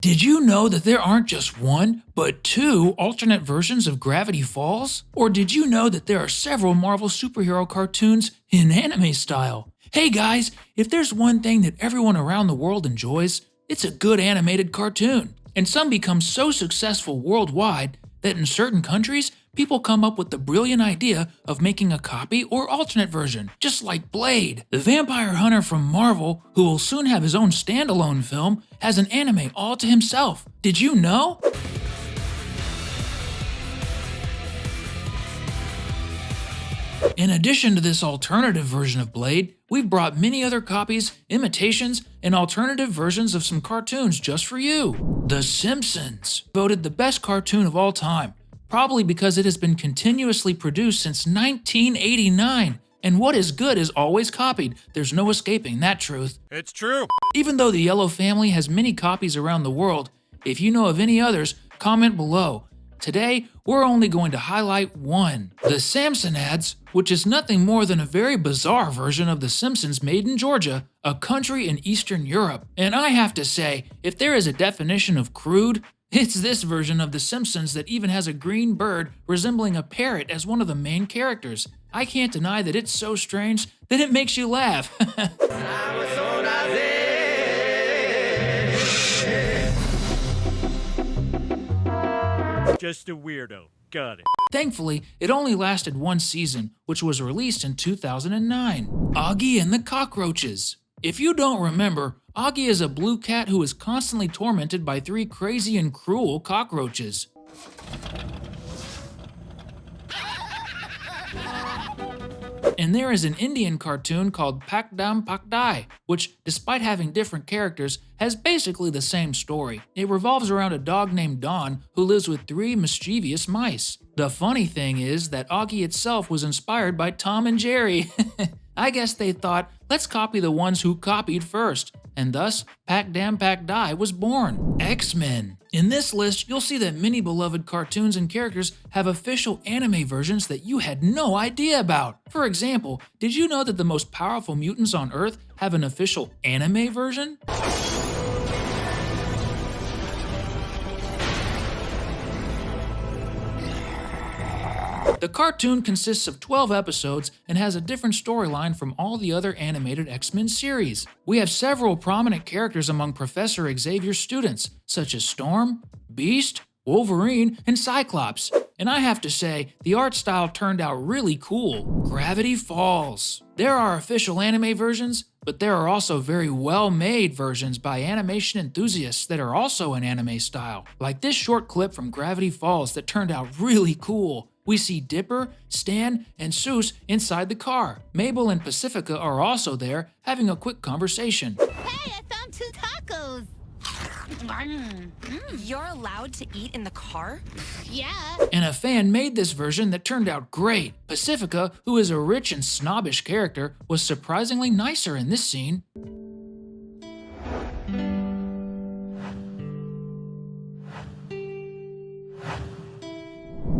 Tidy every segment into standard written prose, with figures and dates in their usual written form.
Did you know that there aren't just one, but two alternate versions of Gravity Falls? Or did you know that there are several Marvel superhero cartoons in anime style? Hey guys, if there's one thing that everyone around the world enjoys, it's a good animated cartoon. And some become so successful worldwide that in certain countries, people come up with the brilliant idea of making a copy or alternate version, just like Blade. The vampire hunter from Marvel, who will soon have his own standalone film, has an anime all to himself. Did you know? In addition to this alternative version of Blade, we've brought many other copies, imitations, and alternative versions of some cartoons just for you. The Simpsons, voted the best cartoon of all time, probably because it has been continuously produced since 1989. And what is good is always copied. There's no escaping that truth. It's true. Even though the Yellow Family has many copies around the world, if you know of any others, comment below. Today, we're only going to highlight one, the Samsonads, which is nothing more than a very bizarre version of The Simpsons made in Georgia, a country in Eastern Europe. And I have to say, if there is a definition of crude, it's this version of The Simpsons that even has a green bird resembling a parrot as one of the main characters. I can't deny that it's so strange that it makes you laugh. Just a weirdo. Got it. Thankfully, it only lasted one season, which was released in 2009. Augie and the Cockroaches. If you don't remember, Augie is a blue cat who is constantly tormented by three crazy and cruel cockroaches. And there is an Indian cartoon called Pakdam Pakdai, which, despite having different characters, has basically the same story. It revolves around a dog named Don who lives with three mischievous mice. The funny thing is that Augie itself was inspired by Tom and Jerry. I guess they thought, let's copy the ones who copied first, and thus Pakdam Pakdai was born. X-Men. In this list, you'll see that many beloved cartoons and characters have official anime versions that you had no idea about. For example, did you know that the most powerful mutants on Earth have an official anime version? The cartoon consists of 12 episodes and has a different storyline from all the other animated X-Men series. We have several prominent characters among Professor Xavier's students, such as Storm, Beast, Wolverine, and Cyclops. And I have to say, the art style turned out really cool. Gravity Falls. There are official anime versions, but there are also very well-made versions by animation enthusiasts that are also in anime style. Like this short clip from Gravity Falls that turned out really cool. We see Dipper, Stan, and Seuss inside the car. Mabel and Pacifica are also there, having a quick conversation. Hey, I found 2 tacos. You're allowed to eat in the car? Yeah. And a fan made this version that turned out great. Pacifica, who is a rich and snobbish character, was surprisingly nicer in this scene.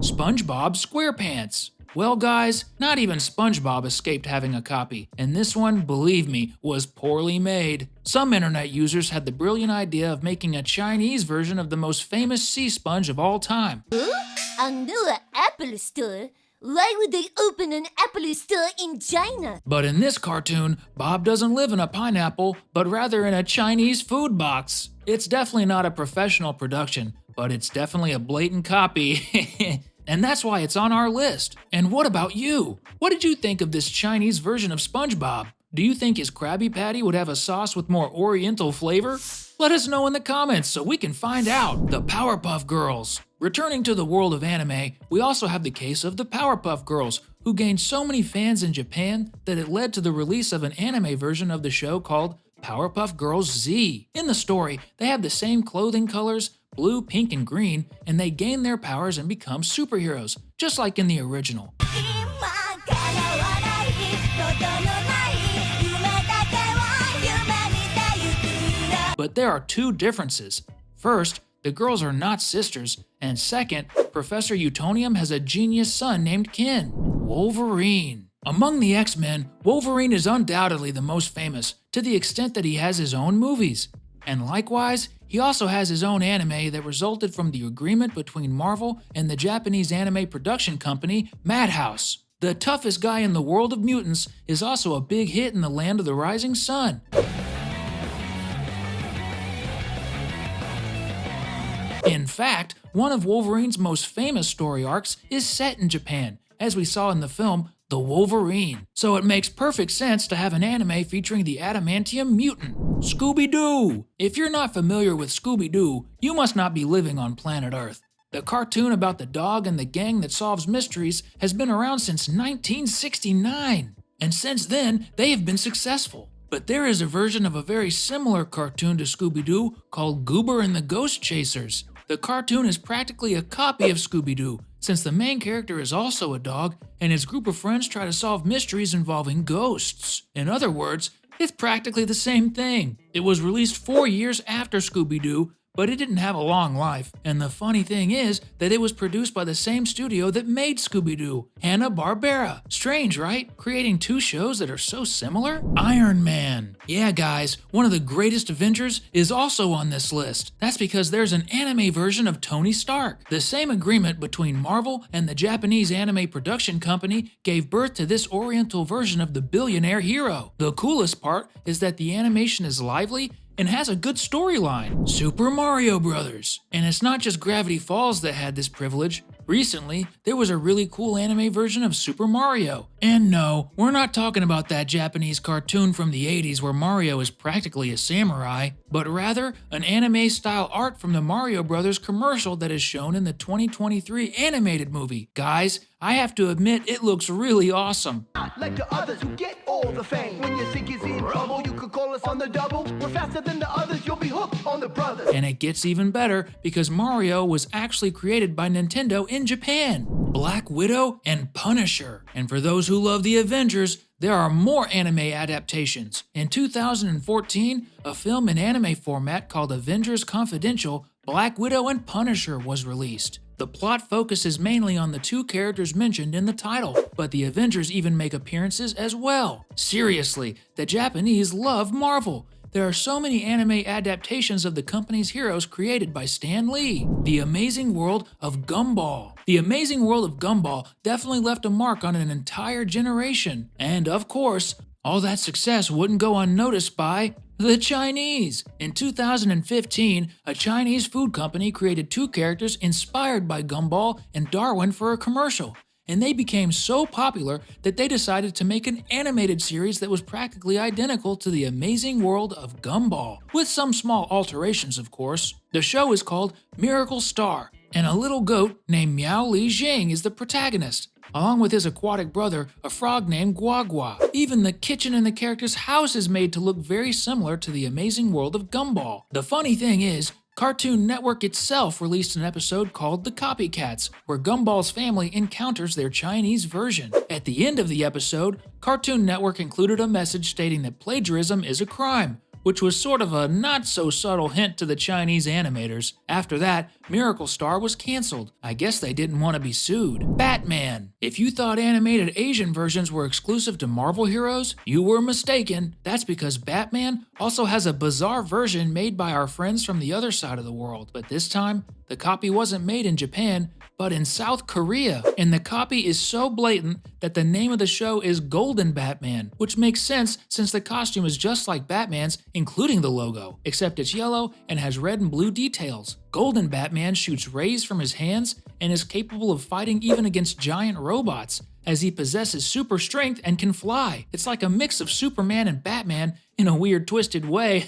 SpongeBob SquarePants. Well guys, not even SpongeBob escaped having a copy, and this one, believe me, was poorly made. Some internet users had the brilliant idea of making a Chinese version of the most famous sea sponge of all time. I know an Apple store. Why would they open an Apple store in China? But in this cartoon, Bob doesn't live in a pineapple, but rather in a Chinese food box. It's definitely not a professional production, but it's definitely a blatant copy. And that's why it's on our list. And what about you? What did you think of this Chinese version of SpongeBob? Do you think his Krabby Patty would have a sauce with more oriental flavor? Let us know in the comments so we can find out. The Powerpuff Girls. Returning to the world of anime, we also have the case of the Powerpuff Girls, who gained so many fans in Japan that it led to the release of an anime version of the show called Powerpuff Girls Z. In the story, they have the same clothing colors, blue, pink, and green, and they gain their powers and become superheroes, just like in the original. But there are two differences. First, the girls are not sisters, and second, Professor Utonium has a genius son named Ken. Wolverine. Among the X-Men, Wolverine is undoubtedly the most famous, to the extent that he has his own movies. And likewise, He also has his own anime that resulted from the agreement between Marvel and the Japanese anime production company Madhouse. The toughest guy in the world of mutants is also a big hit in the land of the rising sun. In fact, one of Wolverine's most famous story arcs is set in Japan, as we saw in the film The Wolverine. So it makes perfect sense to have an anime featuring the adamantium mutant, Scooby-Doo. If you're not familiar with Scooby-Doo, you must not be living on planet Earth. The cartoon about the dog and the gang that solves mysteries has been around since 1969, and since then, they have been successful. But there is a version of a very similar cartoon to Scooby-Doo called Goober and the Ghost Chasers. The cartoon is practically a copy of Scooby-Doo, since the main character is also a dog, and his group of friends try to solve mysteries involving ghosts. In other words, it's practically the same thing. It was released 4 years after Scooby-Doo, but it didn't have a long life, and the funny thing is that it was produced by the same studio that made Scooby-Doo, Hanna-Barbera. Strange, right? Creating two shows that are so similar? Iron Man. Yeah guys, one of the greatest Avengers is also on this list. That's because there's an anime version of Tony Stark. The same agreement between Marvel and the Japanese anime production company gave birth to this oriental version of the billionaire hero. The coolest part is that the animation is lively and has a good storyline. Super Mario Brothers. And it's not just Gravity Falls that had this privilege. Recently, there was a really cool anime version of Super Mario. And no, we're not talking about that Japanese cartoon from the 80s where Mario is practically a samurai, but rather an anime-style art from the Mario Brothers commercial that is shown in the 2023 animated movie. Guys, I have to admit it looks really awesome. Like the others who get all the fame. When you think is in trouble, you could call us on the double. We're faster than the others, you'll be hooked on the brothers. And it gets even better because Mario was actually created by Nintendo in Japan. Black Widow and Punisher. And for those who love the Avengers, there are more anime adaptations. In 2014, a film in anime format called Avengers Confidential, Black Widow and Punisher was released. The plot focuses mainly on the two characters mentioned in the title, but the Avengers even make appearances as well. Seriously, the Japanese love Marvel. There are so many anime adaptations of the company's heroes created by Stan Lee. The Amazing World of Gumball. The Amazing World of Gumball definitely left a mark on an entire generation. And of course, all that success wouldn't go unnoticed by the Chinese. In 2015, a Chinese food company created two characters inspired by Gumball and Darwin for a commercial. And they became so popular that they decided to make an animated series that was practically identical to The Amazing World of Gumball, with some small alterations of course. The show is called Miracle Star, and a little goat named Miao Li Jing is the protagonist, along with his aquatic brother, a frog named Guagua. Even the kitchen in the character's house is made to look very similar to The Amazing World of Gumball. The funny thing is, Cartoon Network itself released an episode called The Copycats, where Gumball's family encounters their Chinese version. At the end of the episode, Cartoon Network included a message stating that plagiarism is a crime, which was sort of a not-so-subtle hint to the Chinese animators. After that, Miracle Star was cancelled. I guess they didn't want to be sued. Batman. If you thought animated Asian versions were exclusive to Marvel heroes, you were mistaken. That's because Batman also has a bizarre version made by our friends from the other side of the world. But this time, the copy wasn't made in Japan, but in South Korea. And the copy is so blatant that the name of the show is Golden Batman, which makes sense since the costume is just like Batman's, including the logo, except it's yellow and has red and blue details. Golden Batman shoots rays from his hands and is capable of fighting even against giant robots, as he possesses super strength and can fly. It's like a mix of Superman and Batman in a weird, twisted way.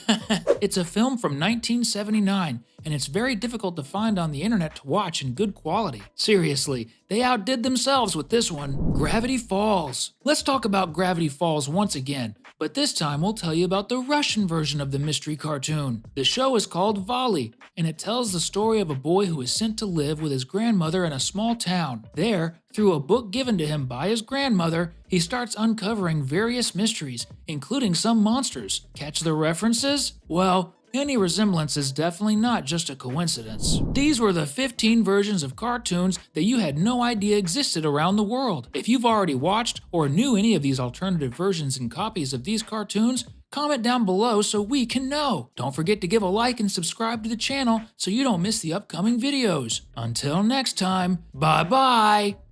It's a film from 1979, and it's very difficult to find on the internet to watch in good quality. Seriously, they outdid themselves with this one. Gravity Falls. Let's talk about Gravity Falls once again, but this time we'll tell you about the Russian version of the mystery cartoon. The show is called Volley, and it tells the story of a boy who is sent to live with his grandmother in a small town. There, through a book given to him by his grandmother, he starts uncovering various mysteries, including some monsters. Catch the references? Well, any resemblance is definitely not just a coincidence. These were the 15 versions of cartoons that you had no idea existed around the world. If you've already watched or knew any of these alternative versions and copies of these cartoons, Comment down below so we can know. Don't forget to give a like and subscribe to the channel so you don't miss the upcoming videos. Until next time, bye bye!